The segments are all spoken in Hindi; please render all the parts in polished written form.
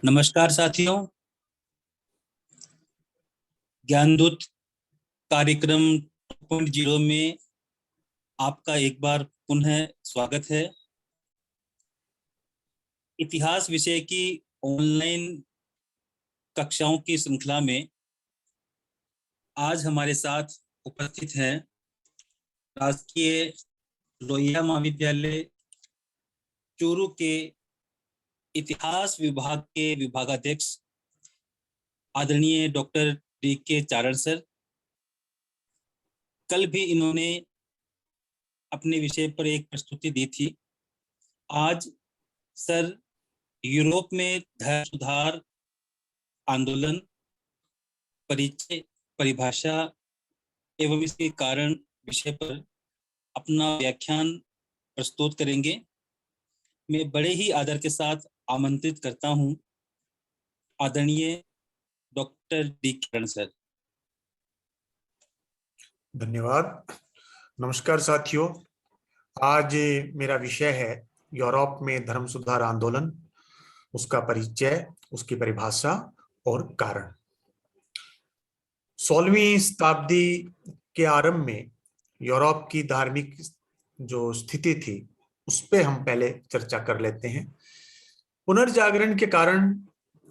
नमस्कार साथियों। ज्ञानदूत कार्यक्रम 2.0 में आपका एक बार पुनः स्वागत है। इतिहास विषय की ऑनलाइन कक्षाओं की श्रृंखला में आज हमारे साथ उपस्थित हैं राजकीय लोहिया महाविद्यालय चूरू के इतिहास विभाग के विभागाध्यक्ष आदरणीय डॉक्टर डी.के. चारण सर। कल भी इन्होंने अपने विषय पर एक प्रस्तुति दी थी। आज सर यूरोप में धर्म सुधार आंदोलन, परिचय, परिभाषा एवं इसके कारण विषय पर अपना व्याख्यान प्रस्तुत करेंगे। मैं बड़े ही आदर के साथ आमंत्रित करता हूं आदरणीय डॉक्टर डी.के. चारण सर। धन्यवाद। नमस्कार साथियों, आज मेरा विषय है यूरोप में धर्म सुधार आंदोलन, उसका परिचय, उसकी परिभाषा और कारण। 16वीं शताब्दी के आरंभ में यूरोप की धार्मिक जो स्थिति थी उस पे हम पहले चर्चा कर लेते हैं। पुनर्जागरण के कारण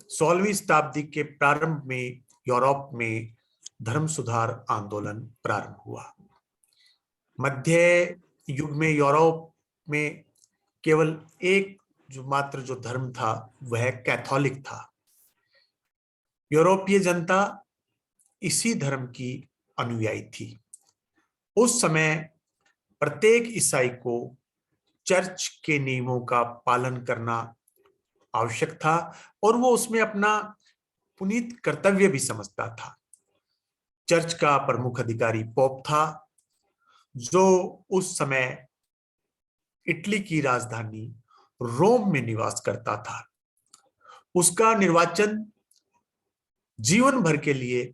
16वीं शताब्दी के प्रारंभ में यूरोप में धर्म सुधार आंदोलन प्रारंभ हुआ। मध्य युग में यूरोप में केवल एक जो धर्म था वह कैथोलिक था। यूरोपीय जनता इसी धर्म की अनुयायी थी। उस समय प्रत्येक ईसाई को चर्च के नियमों का पालन करना आवश्यक था और वो उसमें अपना पुनीत कर्तव्य भी समझता था। चर्च का प्रमुख अधिकारी पोप था, जो उस समय इटली की राजधानी रोम में निवास करता था। उसका निर्वाचन जीवन भर के लिए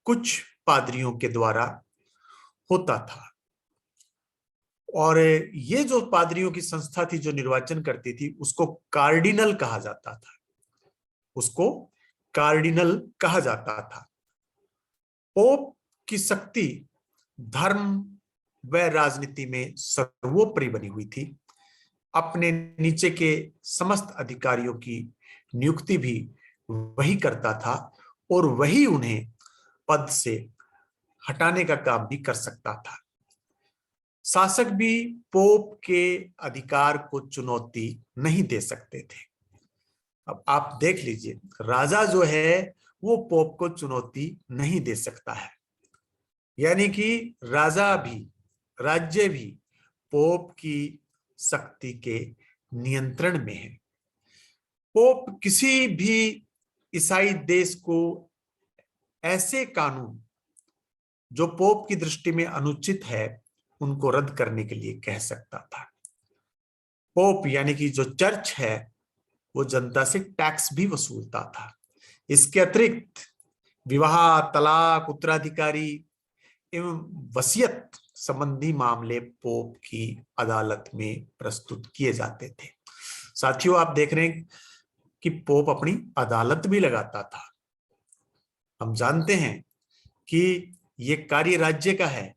कुछ पादरियों के द्वारा होता था और ये जो पादरियों की संस्था थी जो निर्वाचन करती थी उसको कार्डिनल कहा जाता था। उसको कार्डिनल कहा जाता था। पोप की शक्ति धर्म व राजनीति में सर्वोपरि बनी हुई थी। अपने नीचे के समस्त अधिकारियों की नियुक्ति भी वही करता था और वही उन्हें पद से हटाने का काम भी कर सकता था। शासक भी पोप के अधिकार को चुनौती नहीं दे सकते थे। अब आप देख लीजिए, राजा जो है वो पोप को चुनौती नहीं दे सकता है, यानी कि राज्य भी पोप की शक्ति के नियंत्रण में है। पोप किसी भी ईसाई देश को ऐसे कानून जो पोप की दृष्टि में अनुचित है उनको रद्द करने के लिए कह सकता था। पोप यानी कि जो चर्च है वो जनता से टैक्स भी वसूलता था। इसके अतिरिक्त विवाह, तलाक, उत्तराधिकारी एवं वसीयत संबंधी मामले पोप की अदालत में प्रस्तुत किए जाते थे। साथियों, आप देख रहे हैं कि पोप अपनी अदालत भी लगाता था। हम जानते हैं कि ये कार्य राज्य का है,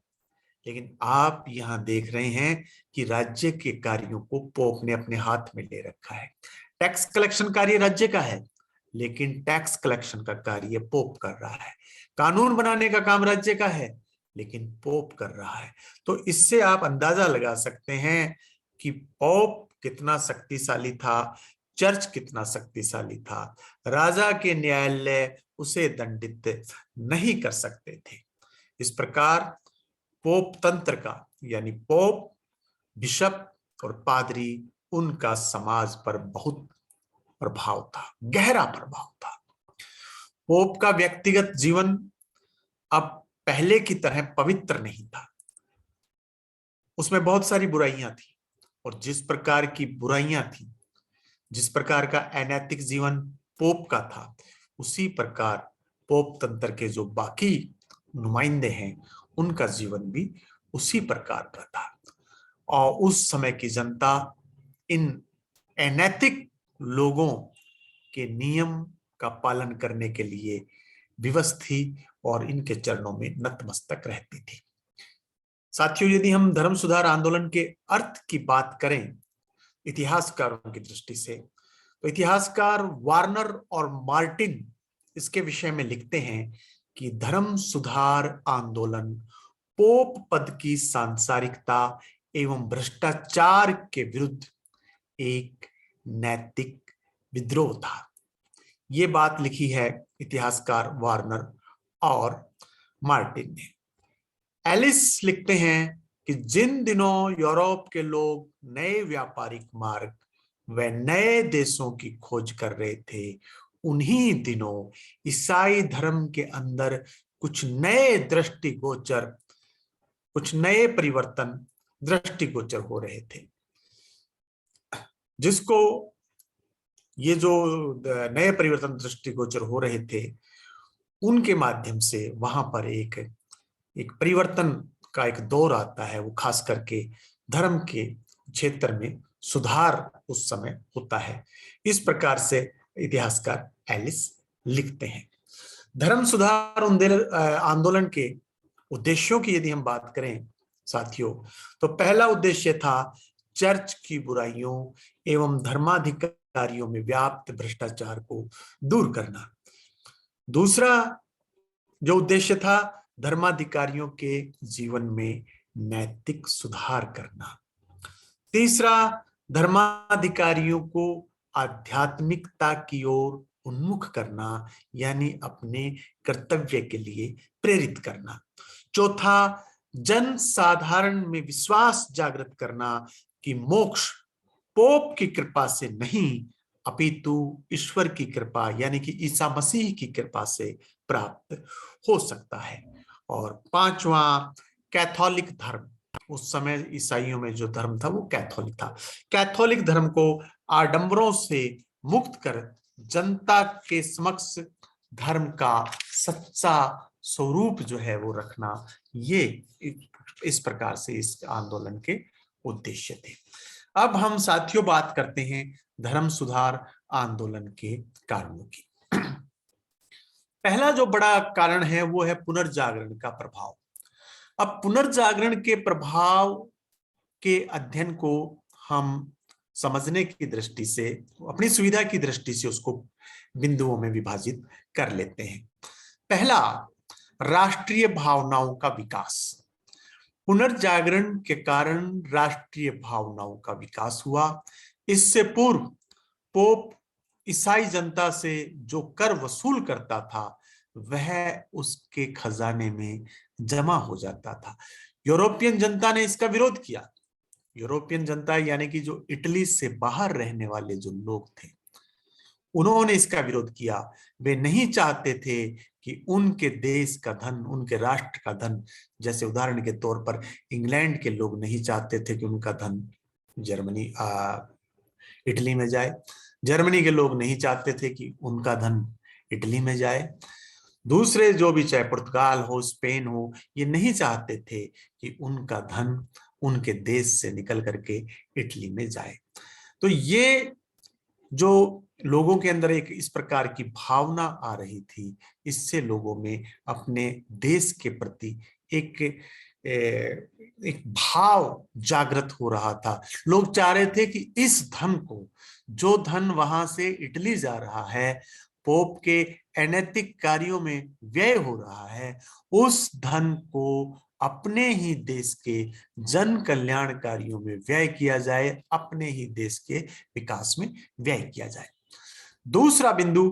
लेकिन आप यहां देख रहे हैं कि राज्य के कार्यों को पोप ने अपने हाथ में ले रखा है। टैक्स कलेक्शन कार्य राज्य का है, लेकिन टैक्स कलेक्शन का कार्य पोप कर रहा है। कानून बनाने का काम राज्य का है, लेकिन पोप कर रहा है। तो इससे आप अंदाजा लगा सकते हैं कि पोप कितना शक्तिशाली था, चर्च कितना शक्तिशाली था। राजा के न्यायालय उसे दंडित नहीं कर सकते थे। इस प्रकार पोप तंत्र का यानी पोप, बिशप और पादरी, उनका समाज पर बहुत प्रभाव था, गहरा प्रभाव था। पोप का व्यक्तिगत जीवन अब पहले की तरह पवित्र नहीं था। उसमें बहुत सारी बुराइयां थी और जिस प्रकार की बुराइयां थी, जिस प्रकार का अनैतिक जीवन पोप का था, उसी प्रकार पोप तंत्र के जो बाकी नुमाइंदे हैं उनका जीवन भी उसी प्रकार का था। और उस समय की जनता इन अनैतिक लोगों के नियम का पालन करने के लिए विवश थी और इनके चरणों में नतमस्तक रहती थी। साथियों, यदि हम धर्म सुधार आंदोलन के अर्थ की बात करें इतिहासकारों की दृष्टि से, तो इतिहासकार वार्नर और मार्टिन इसके विषय में लिखते हैं कि धर्म सुधार आंदोलन पोप पद की सांसारिकता एवं भ्रष्टाचार के विरुद्ध एक नैतिक विद्रोह था। ये बात लिखी है इतिहासकार वार्नर और मार्टिन ने। एलिस लिखते हैं कि जिन दिनों यूरोप के लोग नए व्यापारिक मार्ग व नए देशों की खोज कर रहे थे, उन्हीं दिनों ईसाई धर्म के अंदर कुछ नए परिवर्तन दृष्टिगोचर हो रहे थे, जिसको ये जो नए परिवर्तन दृष्टिगोचर हो रहे थे उनके माध्यम से वहां पर एक परिवर्तन का एक दौर आता है। वो खास करके धर्म के क्षेत्र में सुधार उस समय होता है। इस प्रकार से इतिहासकार एलिस लिखते हैं। धर्म सुधार आंदोलन के उद्देश्यों की यदि हम बात करें साथियों, तो पहला उद्देश्य था चर्च की बुराइयों एवं धर्माधिकारियों में व्याप्त भ्रष्टाचार को दूर करना। दूसरा जो उद्देश्य था, धर्माधिकारियों के जीवन में नैतिक सुधार करना। तीसरा, धर्माधिकारियों को आध्यात्मिकता की ओर उन्मुख करना, यानी अपने कर्तव्य के लिए प्रेरित करना। चौथा, जन साधारण में विश्वास जागृत करना कि मोक्ष पोप की कृपा से नहीं अपितु ईश्वर की कृपा यानी कि ईसा मसीह की कृपा से प्राप्त हो सकता है। और पांचवा, कैथोलिक धर्म। उस समय ईसाइयों में जो धर्म था वो कैथोलिक था। कैथोलिक धर्म को आडंबरों से मुक्त कर जनता के समक्ष धर्म का सच्चा स्वरूप जो है वो रखना, ये इस प्रकार से इस आंदोलन के उद्देश्य थे। अब हम साथियों बात करते हैं धर्म सुधार आंदोलन के कारणों की। पहला जो बड़ा कारण है वो है पुनर्जागरण का प्रभाव। अब पुनर्जागरण के प्रभाव के अध्ययन को हम समझने की दृष्टि से, अपनी सुविधा की दृष्टि से उसको बिंदुओं में विभाजित कर लेते हैं। पहला, राष्ट्रीय भावनाओं का विकास। पुनर्जागरण के कारण राष्ट्रीय भावनाओं का विकास हुआ। इससे पूर्व पोप ईसाई जनता से जो कर वसूल करता था वह उसके खजाने में जमा हो जाता था। यूरोपियन जनता ने इसका विरोध किया। यूरोपियन जनता यानी कि जो इटली से बाहर रहने वाले जो लोग थे, उन्होंने इसका विरोध किया। वे नहीं चाहते थे कि उनके देश का धन, उनके राष्ट्र का धन, जैसे उदाहरण के तौर पर इंग्लैंड के लोग नहीं चाहते थे कि उनका धन इटली में जाए। जर्मनी के लोग नहीं चाहते थे कि उनका धन इटली में जाए। दूसरे जो भी, चाहे पुर्तगाल हो, स्पेन हो, ये नहीं चाहते थे कि उनका धन उनके देश से निकल करके इटली में जाए। तो ये जो लोगों के अंदर एक इस प्रकार की भावना आ रही थी, इससे लोगों में अपने देश के प्रति एक भाव जागृत हो रहा था। लोग चाह रहे थे कि इस धन को, जो धन वहां से इटली जा रहा है, पोप के अनैतिक कार्यों में व्यय हो रहा है, उस धन को अपने ही देश के जन कल्याण कार्यों में व्यय किया जाए, अपने ही देश के विकास में व्यय किया जाए। दूसरा बिंदु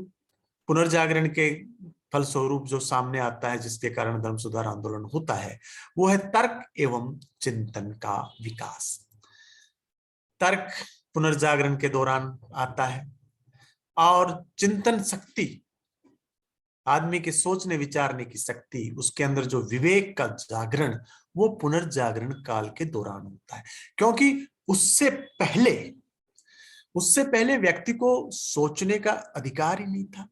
पुनर्जागरण के फलस्वरूप जो सामने आता है, जिसके कारण धर्म सुधार आंदोलन होता है, वो है तर्क एवं चिंतन का विकास। तर्क पुनर्जागरण के दौरान आता है और चिंतन शक्ति, आदमी के सोचने विचारने की शक्ति, उसके अंदर जो विवेक का जागरण, वो पुनर्जागरण काल के दौरान होता है। क्योंकि उससे पहले व्यक्ति को सोचने का अधिकार ही नहीं था।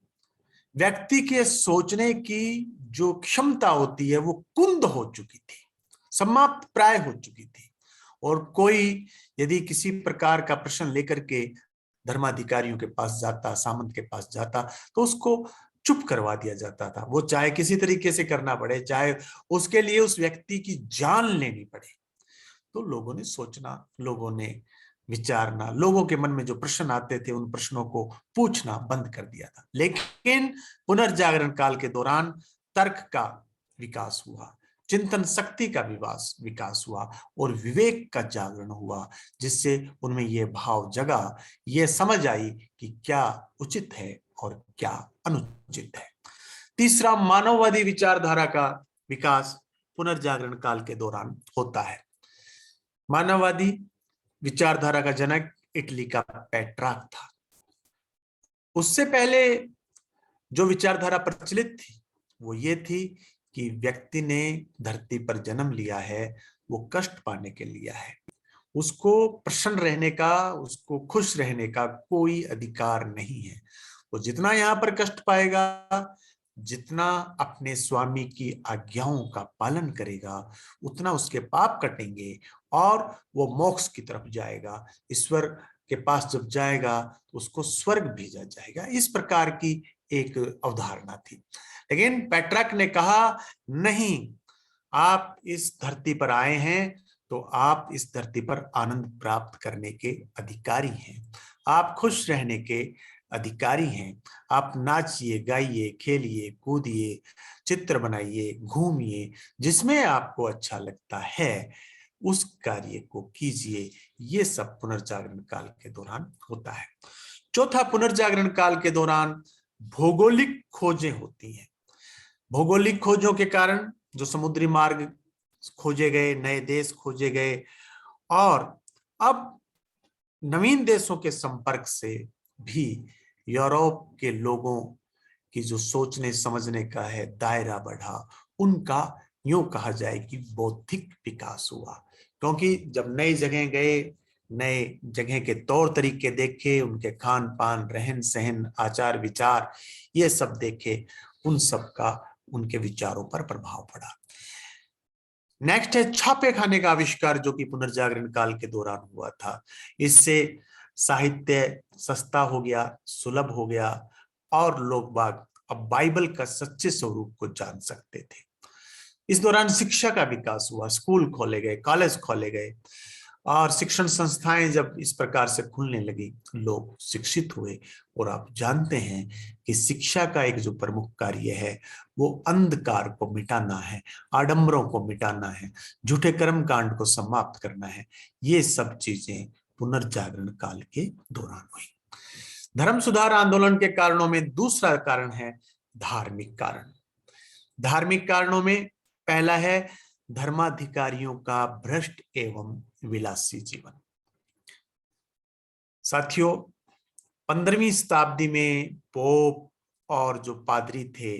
व्यक्ति के सोचने की जो क्षमता होती है वो कुंद हो चुकी थी, समाप्त प्राय हो चुकी थी। और कोई यदि किसी प्रकार का प्रश्न लेकर के धर्माधिकारियों के पास जाता, सामंत के पास जाता, तो उसको चुप करवा दिया जाता था। वो चाहे किसी तरीके से करना पड़े, चाहे उसके लिए उस व्यक्ति की जान लेनी पड़े। तो लोगों ने सोचना, लोगों ने विचारना, लोगों के मन में जो प्रश्न आते थे उन प्रश्नों को पूछना बंद कर दिया था। लेकिन पुनर्जागरण काल के दौरान तर्क का विकास हुआ, चिंतन शक्ति का विकास हुआ और विवेक का जागरण हुआ, जिससे उनमें ये भाव जगा, ये समझ आई कि क्या उचित है और क्या अनुचित है। तीसरा, मानववादी विचारधारा का विकास पुनर्जागरण काल के दौरान होता है। मानववादी विचारधारा का जनक इटली का पेट्रार्क था। उससे पहले जो विचारधारा प्रचलित थी वो ये थी कि व्यक्ति ने धरती पर जन्म लिया है, वो कष्ट पाने के लिया है, उसको प्रसन्न रहने का, उसको खुश रहने का कोई अधिकार नहीं है। वो जितना यहाँ पर कष्ट पाएगा, जितना अपने स्वामी की आज्ञाओं का पालन करेगा, उतना उसके पाप कटेंगे और वो मोक्ष की तरफ जाएगा। ईश्वर के पास जब जाएगा तो उसको स्वर्ग भेजा जाएगा। इस प्रकार की एक अवधारणा थी। लेकिन पेट्रार्क ने कहा, नहीं, आप इस धरती पर आए हैं तो आप इस धरती पर आनंद प्राप्त करने के अधिकारी हैं, आप खुश रहने के अधिकारी हैं। आप नाचिए, गाइए, खेलिए, कूदिए, चित्र बनाइए, घूमिए, जिसमें आपको अच्छा लगता है उस कार्य को कीजिए। ये सब पुनर्जागरण काल के दौरान होता है। चौथा, पुनर्जागरण काल के दौरान भौगोलिक खोजें होती हैं। भौगोलिक खोजों के कारण जो समुद्री मार्ग खोजे गए, नए देश खोजे गए, और अब नवीन देशों के संपर्क से भी यूरोप के लोगों की जो सोचने समझने का है दायरा बढ़ा, उनका यूं कहा जाए कि बौद्धिक विकास हुआ। क्योंकि जब नई जगह गए, नए जगह के तौर तरीके देखे, उनके खान पान, रहन सहन, आचार विचार, ये सब देखे, उन सब का उनके विचारों पर प्रभाव पड़ा। नेक्स्ट है छापे खाने का आविष्कार, जो कि पुनर्जागरण काल के दौरान हुआ था। इससे साहित्य सस्ता हो गया, सुलभ हो गया, और लोग बाग अब बाइबल का सच्चे स्वरूप को जान सकते थे। इस दौरान शिक्षा का विकास हुआ, स्कूल खोले गए, कॉलेज खोले गए, और शिक्षण संस्थाएं जब इस प्रकार से खुलने लगी, लोग शिक्षित हुए। और आप जानते हैं कि शिक्षा का एक जो प्रमुख कार्य है वो अंधकार को मिटाना है, आडंबरों को मिटाना है, झूठे कर्म कांड को समाप्त करना है। ये सब चीजें पुनर्जागरण काल के दौरान हुई। धर्म सुधार आंदोलन के कारणों में दूसरा कारण है धार्मिक कारण। धार्मिक कारणों में पहला है धर्माधिकारियों का भ्रष्ट एवं विलासी जीवन। साथियों, 15वीं शताब्दी में पोप और जो पादरी थे,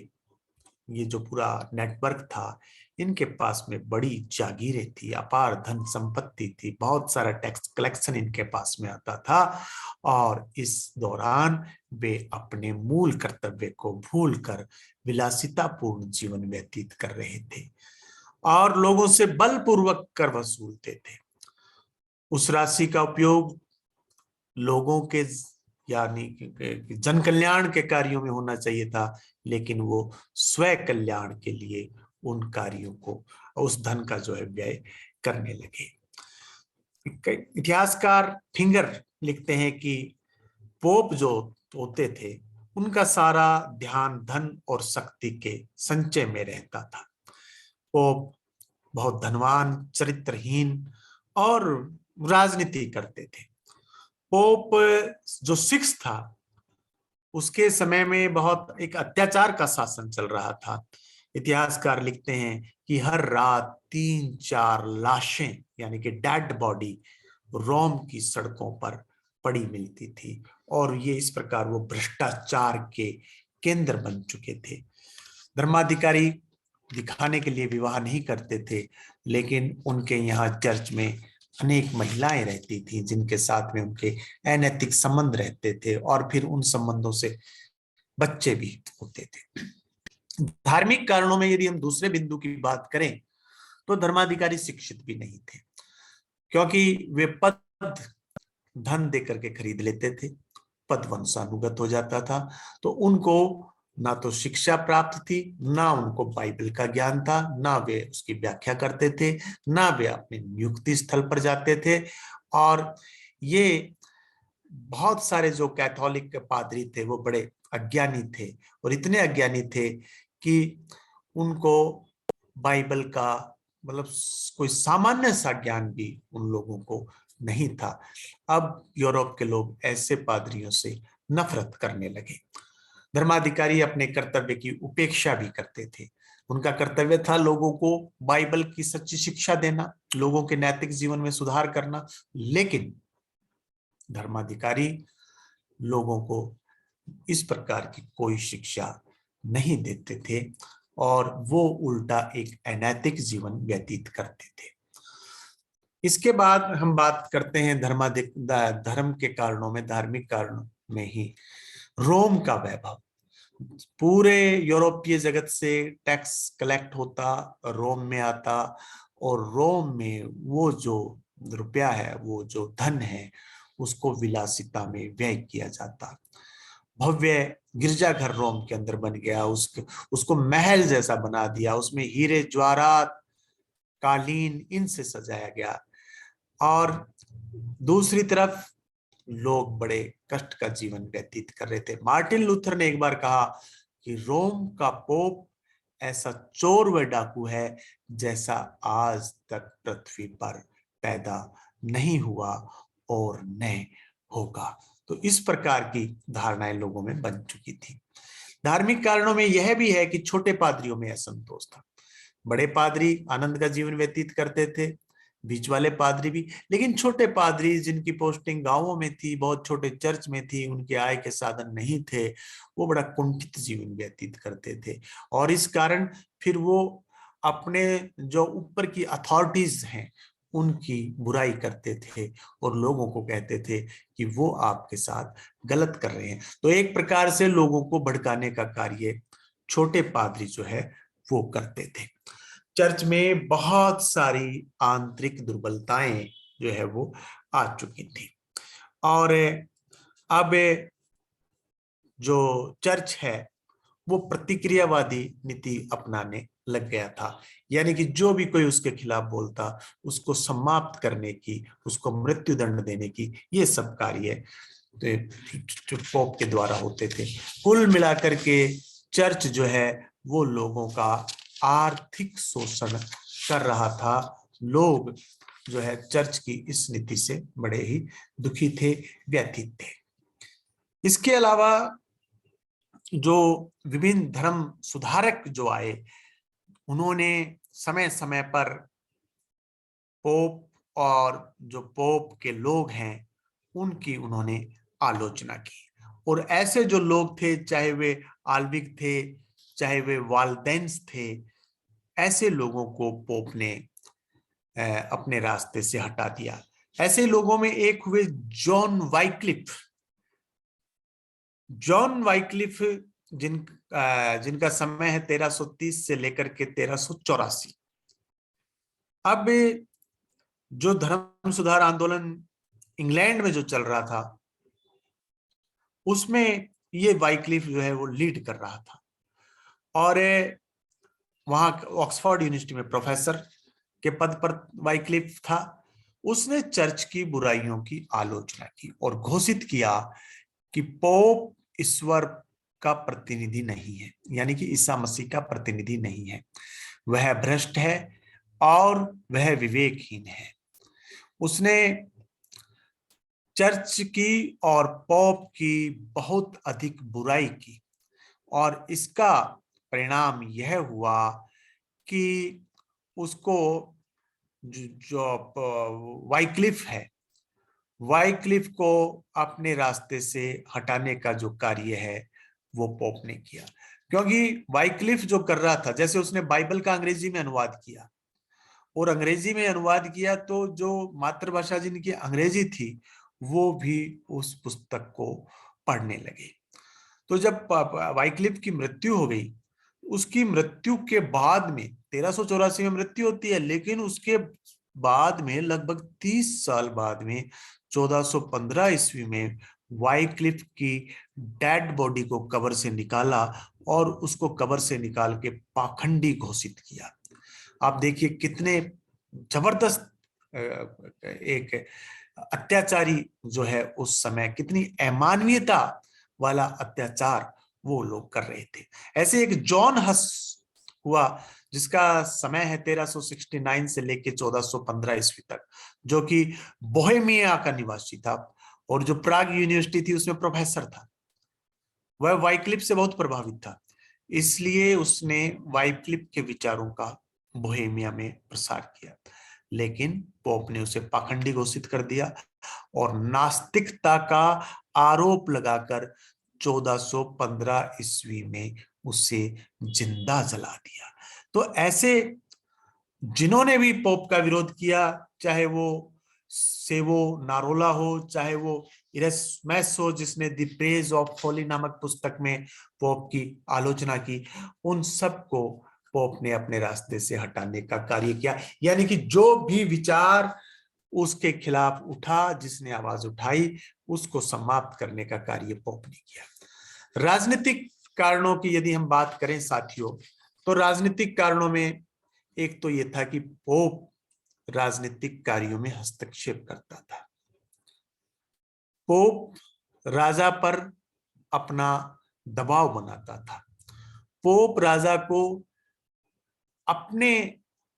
ये जो पूरा नेटवर्क था, इनके पास में बड़ी जागीरें थी, अपार धन संपत्ति थी, बहुत सारा टैक्स कलेक्शन इनके पास में आता था, और इस दौरान वे अपने मूल कर्तव्य को भूलकर विलासितापूर्ण जीवन व्यतीत कर रहे थे और लोगों से बलपूर्वक कर वसूलते थे। उस राशि का उपयोग लोगों के यानी जन कल्याण के कार्यों में होना चाहिए था, लेकिन वो स्वयं कल्याण के लिए उन कार्यों को, उस धन का जो है व्यय करने लगे। इतिहासकार फिंगर लिखते हैं कि पोप जो होते थे उनका सारा ध्यान धन और शक्ति के संचय में रहता था। पोप बहुत धनवान, चरित्रहीन और राजनीति करते थे। पोप जो सिक्स था, उसके समय में बहुत एक अत्याचार का शासन चल रहा था। इतिहासकार लिखते हैं कि हर रात 3-4 लाशें यानी कि डेड बॉडी रोम की सड़कों पर पड़ी मिलती थी, और ये इस प्रकार वो भ्रष्टाचार के केंद्र बन चुके थे। धर्माधिकारी दिखाने के लिए विवाह नहीं करते थे, लेकिन उनके यहाँ चर्च में अनेक महिलाएं रहती थी जिनके साथ में उनके अनैतिक संबंध रहते थे, और फिर उन संबंधों से बच्चे भी होते थे। धार्मिक कारणों में यदि हम दूसरे बिंदु की बात करें तो धर्माधिकारी शिक्षित भी नहीं थे, क्योंकि वे पद धन देकर के खरीद लेते थे पदवंशानुगत हो जाता था। तो उनको ना तो शिक्षा प्राप्त थी, ना उनको बाइबल का ज्ञान था, ना वे उसकी व्याख्या करते थे, ना वे अपने नियुक्ति स्थल पर जाते थे। और ये बहुत सारे जो कैथोलिक पादरी थे वो बड़े अज्ञानी थे, और इतने अज्ञानी थे कि उनको बाइबल का मतलब कोई सामान्य सा ज्ञान भी उन लोगों को नहीं था। अब यूरोप के लोग ऐसे पादरियों से नफरत करने लगे। धर्माधिकारी अपने कर्तव्य की उपेक्षा भी करते थे। उनका कर्तव्य था लोगों को बाइबल की सच्ची शिक्षा देना, लोगों के नैतिक जीवन में सुधार करना, लेकिन धर्माधिकारी लोगों को इस प्रकार की कोई शिक्षा नहीं देते थे, और वो उल्टा एक अनैतिक जीवन व्यतीत करते थे। इसके बाद हम बात करते हैं धर्म के कारणों में, धार्मिक कारणों में ही रोम का वैभव। पूरे यूरोपीय जगत से टैक्स कलेक्ट होता, रोम में आता, और रोम में वो जो रुपया है, वो जो धन है, उसको विलासिता में व्यय किया जाता। भव्य गिरजाघर रोम के अंदर बन गया, उसको महल जैसा बना दिया, उसमें हीरे ज्वारात कालीन इनसे सजाया गया। और दूसरी तरफ लोग बड़े कष्ट का जीवन व्यतीत कर रहे थे। मार्टिन लूथर ने एक बार कहा कि रोम का पोप ऐसा चोर व डाकू है जैसा आज तक पृथ्वी पर पैदा नहीं हुआ और न होगा। तो इस प्रकार की धारणाएं लोगों में बन चुकी थी। धार्मिक कारणों में यह भी है कि छोटे पादरियों में असंतोष था। बड़े पादरी आनंद का जीवन व्यतीत करते थे, बीच वाले पादरी भी, लेकिन छोटे पादरी जिनकी पोस्टिंग गांवों में थी, बहुत छोटे चर्च में थी, उनके आय के साधन नहीं थे, वो बड़ा कुंठित जीवन व्यतीत करते थे। और इस कारण फिर वो अपने जो ऊपर की अथॉरिटीज हैं उनकी बुराई करते थे, और लोगों को कहते थे कि वो आपके साथ गलत कर रहे हैं। तो एक प्रकार से लोगों को भड़काने का कार्य छोटे पादरी जो है वो करते थे। चर्च में बहुत सारी आंतरिक दुर्बलताएं जो है वो आ चुकी थी, और अब जो चर्च है वो प्रतिक्रियावादी नीति अपनाने लग गया था। यानी कि जो भी कोई उसके खिलाफ बोलता, उसको समाप्त करने की, उसको मृत्यु दंड देने की, ये सब कार्य तो पोप के द्वारा होते थे। कुल मिलाकर के चर्च जो है वो लोगों का आर्थिक शोषण कर रहा था। लोग जो है चर्च की इस नीति से बड़े ही दुखी थे, व्यथित थे। इसके अलावा जो विभिन्न धर्म सुधारक जो आए, उन्होंने समय समय पर पोप और जो पोप के लोग हैं उनकी उन्होंने आलोचना की। और ऐसे जो लोग थे, चाहे वे आल्विक थे, चाहे वे वाल्डेंस थे, ऐसे लोगों को पोप ने अपने रास्ते से हटा दिया। ऐसे लोगों में एक हुए जॉन वाइक्लिफ। जॉन वाइक्लिफ जिनका समय है 1330 से लेकर के 1384। अब जो धर्म सुधार आंदोलन इंग्लैंड में जो चल रहा था, उसमें ये वाइक्लिफ जो है वो लीड कर रहा था, और वहां ऑक्सफोर्ड यूनिवर्सिटी में प्रोफेसर के पद पर वाइक्लिफ था। उसने चर्च की बुराइयों की आलोचना की और घोषित किया कि पोप ईश्वर का प्रतिनिधि नहीं है, यानी कि ईसा मसीह का प्रतिनिधि नहीं है, वह भ्रष्ट है और वह विवेकहीन है। उसने चर्च की और पोप की बहुत अधिक बुराई की, और इसका परिणाम यह हुआ कि उसको जो वाइक्लिफ है, वाइक्लिफ को अपने रास्ते से हटाने का जो कार्य है वो पोप ने किया। क्योंकि वाइक्लिफ जो कर रहा था, जैसे उसने बाइबल का अंग्रेजी में अनुवाद किया, और अंग्रेजी में अनुवाद किया तो जो मातृभाषा जिनकी अंग्रेजी थी वो भी उस पुस्तक को पढ़ने लगे। तो जब वाइक्लिफ की मृत्यु हो गई, उसकी मृत्यु के बाद में 1384 में मृत्यु होती है, लेकिन उसके बाद में लगभग 30 साल बाद में 1415 ईस्वी में वाइक्लिफ की डेड बॉडी को कब्र से निकाला और उसको कब्र से निकाल के पाखंडी घोषित किया। आप देखिए कितने जबरदस्त एक अत्याचारी जो है उस समय, कितनी अमानवीयता वाला अत्याचार वो लोग कर रहे थे। ऐसे एक जॉन हस हुआ जिसका समय है 1369 से लेके 1415 ईस्वी तक, जो कि बोहेमिया का निवासी था और जो प्राग यूनिवर्सिटी थी उसमें प्रोफेसर था। वह वाइक्लिफ से बहुत प्रभावित था, इसलिए उसने वाइक्लिफ के विचारों का बोहेमिया में प्रसार किया, लेकिन पोप ने उसे पाखंडी घोषित कर दिया और नास्तिकता का आरोप लगाकर 1415 ईस्वी में उसे जिंदा जला दिया। तो ऐसे जिन्होंने भी पोप का विरोध किया, चाहे वो सेवो नारोला हो, चाहे वो इरेस्मस हो जिसने द प्रेज ऑफ फोली नामक पुस्तक में पोप की आलोचना की, उन सबको पोप ने अपने रास्ते से हटाने का कार्य किया। यानी कि जो भी विचार उसके खिलाफ उठा, जिसने आवाज उठाई, उसको समाप्त करने का कार्य पोप ने किया। राजनीतिक कारणों की यदि हम बात करें साथियों, तो राजनीतिक कारणों में एक तो यह था कि पोप राजनीतिक कार्यों में हस्तक्षेप करता था। पोप राजा पर अपना दबाव बनाता था। पोप राजा को अपने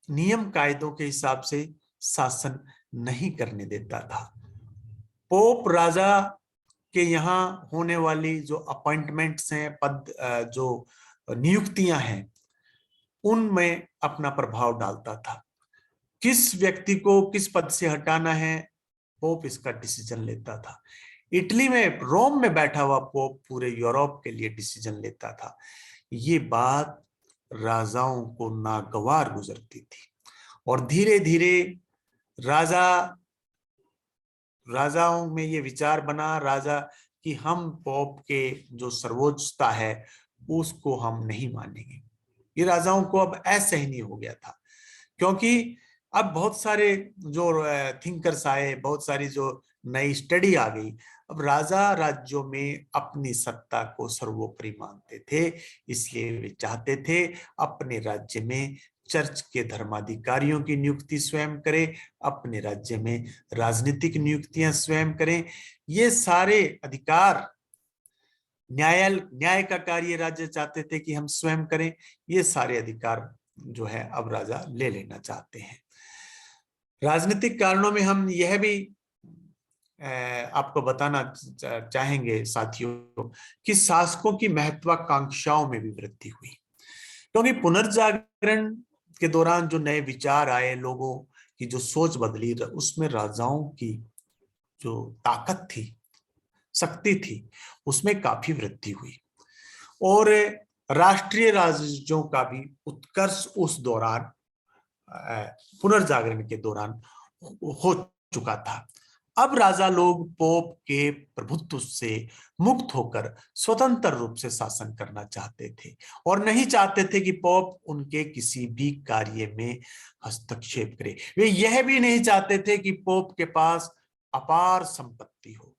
नियम कायदों के हिसाब से शासन नहीं करने देता था। पोप राजा के यहाँ होने वाली जो अपॉइंटमेंट्स हैं, पद जो नियुक्तियां हैं, उनमें अपना प्रभाव डालता था। किस व्यक्ति को किस पद से हटाना है, पोप इसका डिसीजन लेता था। इटली में, रोम में बैठा हुआ पोप पूरे यूरोप के लिए डिसीजन लेता था। ये बात राजाओं को नागवार गुजरती थी और धीरे धीरे राजाओं में ये विचार बना राजा कि हम पोप के जो सर्वोच्चता है उसको हम नहीं मानेंगे। ये राजाओं को अब असहनीय हो गया था, क्योंकि अब बहुत सारे जो थिंकर्स आए, बहुत सारी जो नई स्टडी आ गई। अब राजा राज्यों में अपनी सत्ता को सर्वोपरि मानते थे, इसलिए वे चाहते थे अपने राज्य में चर्च के धर्माधिकारियों की नियुक्ति स्वयं करें, अपने राज्य में राजनीतिक नियुक्तियां स्वयं करें। ये सारे अधिकार, न्याय का कार्य राज्य चाहते थे कि हम स्वयं करें। ये सारे अधिकार जो है अब राजा ले लेना चाहते हैं। राजनीतिक कारणों में हम यह भी आपको बताना चाहेंगे साथियों कि शासकों की महत्वाकांक्षाओं में भी वृद्धि हुई, क्योंकि पुनर्जागरण के दौरान जो नए विचार आए, लोगों की जो सोच बदली, उसमें राजाओं की जो ताकत थी, शक्ति थी, उसमें काफी वृद्धि हुई और राष्ट्रीय राज्यों का भी उत्कर्ष उस दौरान, पुनर्जागरण के दौरान हो चुका था। अब राजा लोग पोप के प्रभुत्व से मुक्त होकर स्वतंत्र रूप से शासन करना चाहते थे और नहीं चाहते थे कि पोप उनके किसी भी कार्य में हस्तक्षेप करे। वे यह भी नहीं चाहते थे कि पोप के पास अपार संपत्ति हो,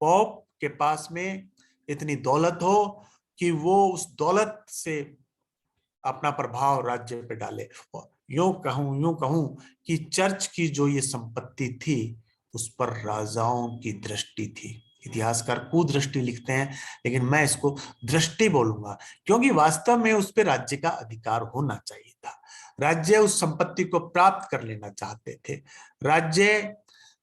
पोप के पास में इतनी दौलत हो कि वो उस दौलत से अपना प्रभाव राज्य पे डाले। यूं कहूं कि चर्च की जो ये संपत्ति थी उस पर राजाओं की दृष्टि थी। इतिहासकार कुदृष्टि लिखते हैं, लेकिन मैं इसको दृष्टि बोलूंगा, क्योंकि वास्तव में उस पर राज्य का अधिकार होना चाहिए था। राज्य उस संपत्ति को प्राप्त कर लेना चाहते थे। राज्य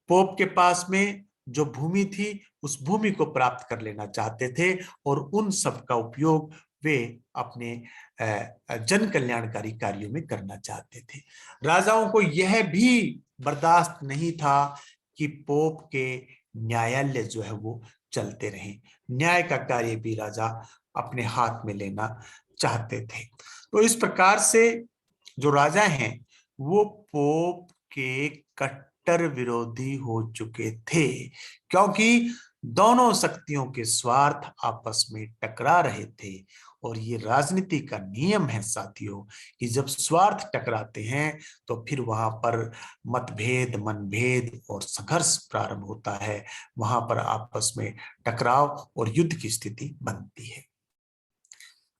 पोप के पास में जो भूमि थी उस भूमि को प्राप्त कर लेना चाहते थे और उन सब का उपयोग वे अपने जन कल्याणकारी कार्यों में करना चाहते थे। राजाओं को यह भी बर्दाश्त नहीं था कि पोप के न्यायालय जो है वो चलते रहे। न्याय का कार्य भी राजा अपने हाथ में लेना चाहते थे। तो इस प्रकार से जो राजा हैं वो पोप के कट्टर विरोधी हो चुके थे, क्योंकि दोनों शक्तियों के स्वार्थ आपस में टकरा रहे थे और ये राजनीति का नियम है साथियों कि जब स्वार्थ टकराते हैं तो फिर वहां पर मतभेद, मनभेद और संघर्ष प्रारंभ होता है। वहां पर आपस में टकराव और युद्ध की स्थिति बनती है।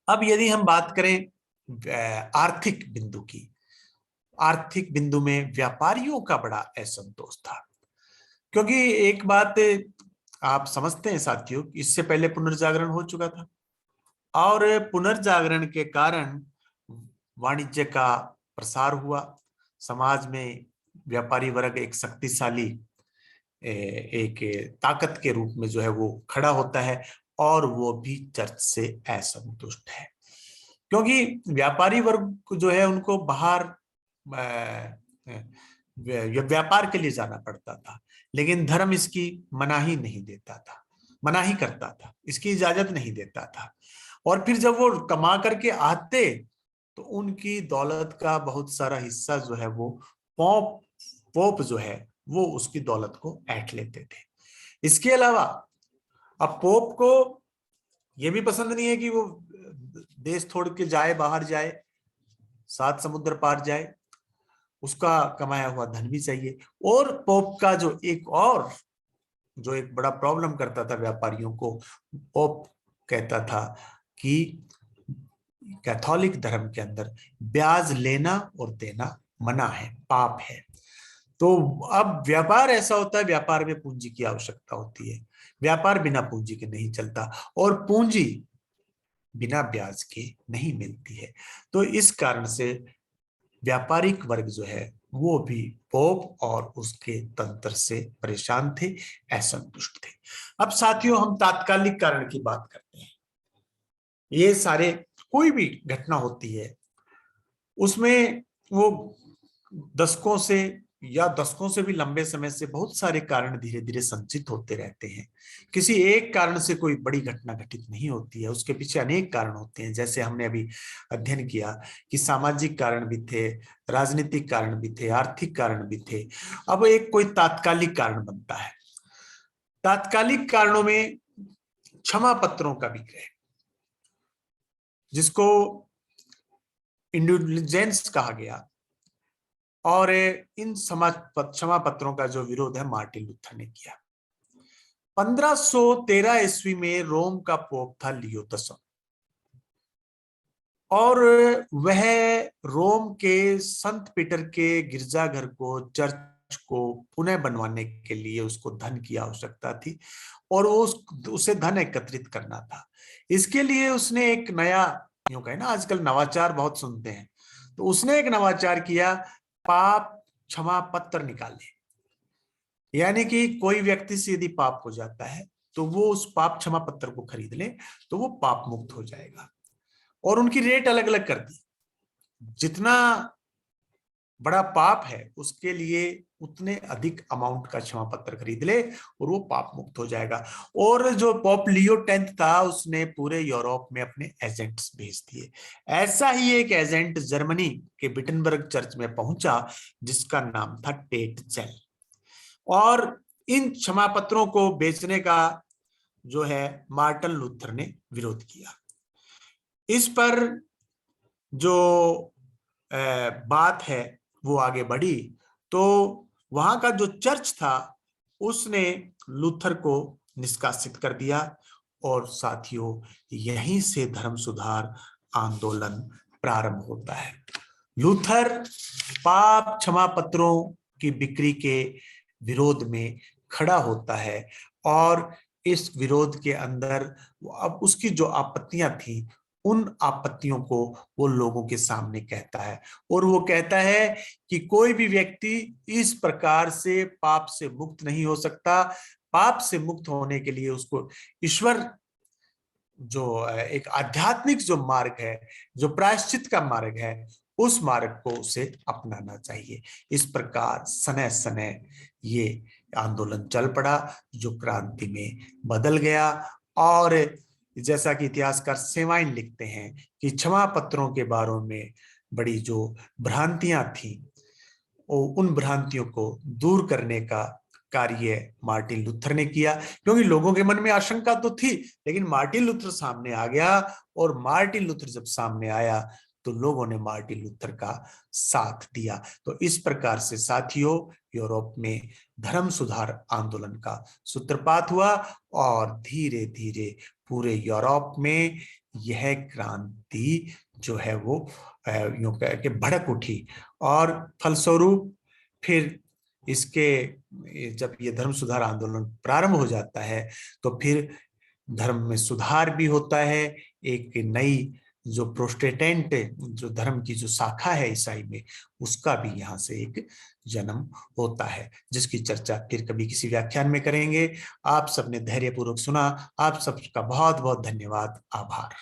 अब यदि हम बात करें आर्थिक बिंदु की, आर्थिक बिंदु में व्यापारियों का बड़ा असंतोष था, क्योंकि एक बात आप समझते हैं साथियों, इससे पहले पुनर्जागरण हो चुका था और पुनर्जागरण के कारण वाणिज्य का प्रसार हुआ। समाज में व्यापारी वर्ग एक शक्तिशाली एक ताकत के रूप में जो है वो खड़ा होता है और वो भी चर्च से असंतुष्ट है, क्योंकि व्यापारी वर्ग जो है उनको बाहर व्यापार के लिए जाना पड़ता था, लेकिन धर्म इसकी मनाही नहीं देता था, मनाही करता था, इसकी इजाजत नहीं देता था। और फिर जब वो कमा करके आते तो उनकी दौलत का बहुत सारा हिस्सा जो है वो पोप जो है वो उसकी दौलत को ऐंठ लेते थे। इसके अलावा अब पोप को ये भी पसंद नहीं है कि वो देश छोड़ के जाए, बाहर जाए, 7 समुद्र पार जाए, उसका कमाया हुआ धन भी चाहिए। और पोप का जो एक बड़ा प्रॉब्लम करता था व्यापारियों को, पोप कहता था कि कैथोलिक धर्म के अंदर ब्याज लेना और देना मना है, पाप है। तो अब व्यापार ऐसा होता है, व्यापार में पूंजी की आवश्यकता होती है, व्यापार बिना पूंजी के नहीं चलता और पूंजी बिना ब्याज के नहीं मिलती है। तो इस कारण से व्यापारिक वर्ग जो है वो भी पोप और उसके तंत्र से परेशान थे, असंतुष्ट थे। अब साथियों हम तात्कालिक कारण की बात करते हैं। ये सारे कोई भी घटना होती है उसमें वो दशकों से भी लंबे समय से बहुत सारे कारण धीरे धीरे संचित होते रहते हैं। किसी एक कारण से कोई बड़ी घटना घटित नहीं होती है, उसके पीछे अनेक कारण होते हैं। जैसे हमने अभी अध्ययन किया कि सामाजिक कारण भी थे, राजनीतिक कारण भी थे, आर्थिक कारण भी थे। अब एक कोई तात्कालिक कारण बनता है। तात्कालिक कारणों में क्षमा पत्रों का विक्रय, जिसको इंडुलिजेंस कहा गया, और इन क्षमा पत्रों का जो विरोध है मार्टिन लूथर ने किया। 1513 ईस्वी में रोम का पोप था लियो 10 और वह रोम के संत पीटर के गिरजाघर को, चर्च को पुनः बनवाने के लिए उसको धन की आवश्यकता थी और उसे धन एकत्रित करना था। इसके लिए उसने एक नया, यूं कहे ना आजकल नवाचार बहुत सुनते हैं, तो उसने एक नवाचार किया, पाप क्षमा पत्र निकाले। यानी कि कोई व्यक्ति से यदि पाप हो जाता है तो वो उस पाप क्षमा पत्र को खरीद ले तो वो पाप मुक्त हो जाएगा। और उनकी रेट अलग अलग कर दी, जितना बड़ा पाप है उसके लिए उतने अधिक अमाउंट का क्षमा पत्र खरीद ले और वो पाप मुक्त हो जाएगा। और जो पोप लियो 10 था उसने पूरे यूरोप में अपने एजेंट्स भेज दिए। ऐसा ही एक एजेंट जर्मनी के विटनबर्ग चर्च में पहुंचा जिसका नाम था टेटजेल, और इन क्षमा पत्रों को बेचने का जो है मार्टिन लूथर ने विरोध किया। इस पर जो बात है वो आगे बढ़ी तो वहां का जो चर्च था उसने लूथर को निष्कासित कर दिया और साथियों यहीं से धर्म सुधार आंदोलन प्रारंभ होता है। लूथर पाप क्षमा पत्रों की बिक्री के विरोध में खड़ा होता है और इस विरोध के अंदर अब उसकी जो आपत्तियां थी उन आपत्तियों को वो लोगों के सामने कहता है और वो कहता है कि कोई भी व्यक्ति इस प्रकार से पाप से मुक्त नहीं हो सकता। पाप से मुक्त होने के लिए उसको ईश्वर जो एक आध्यात्मिक जो मार्ग है, जो प्रायश्चित का मार्ग है, उस मार्ग को उसे अपनाना चाहिए। इस प्रकार सने सने ये आंदोलन चल पड़ा जो क्रांति में बदल गया। और जैसा कि इतिहासकार सेवाइन लिखते हैं कि क्षमा पत्रों के बारे में बड़ी जो भ्रांतियां थी उन भ्रांतियों को दूर करने का कार्य मार्टिन लूथर ने किया, क्योंकि लोगों के मन में आशंका तो थी, लेकिन मार्टिन लूथर सामने आ गया, और मार्टिन लूथर जब सामने आया तो लोगों ने मार्टिन लूथर का साथ दिया। तो इस प्रकार से साथियों, यूरोप में धर्म सुधार आंदोलन का सूत्रपात हुआ, और धीरे धीरे पूरे यूरोप में यह क्रांति जो है वो यूं कह के भड़क उठी, और फलस्वरूप फिर इसके जब ये धर्म सुधार आंदोलन प्रारंभ हो जाता है तो फिर धर्म में सुधार भी होता है। एक नई जो प्रोटेस्टेंट जो धर्म की जो शाखा है ईसाई में, उसका भी यहाँ से एक जन्म होता है, जिसकी चर्चा फिर कभी किसी व्याख्यान में करेंगे। आप सबने धैर्यपूर्वक सुना, आप सबका बहुत बहुत धन्यवाद, आभार।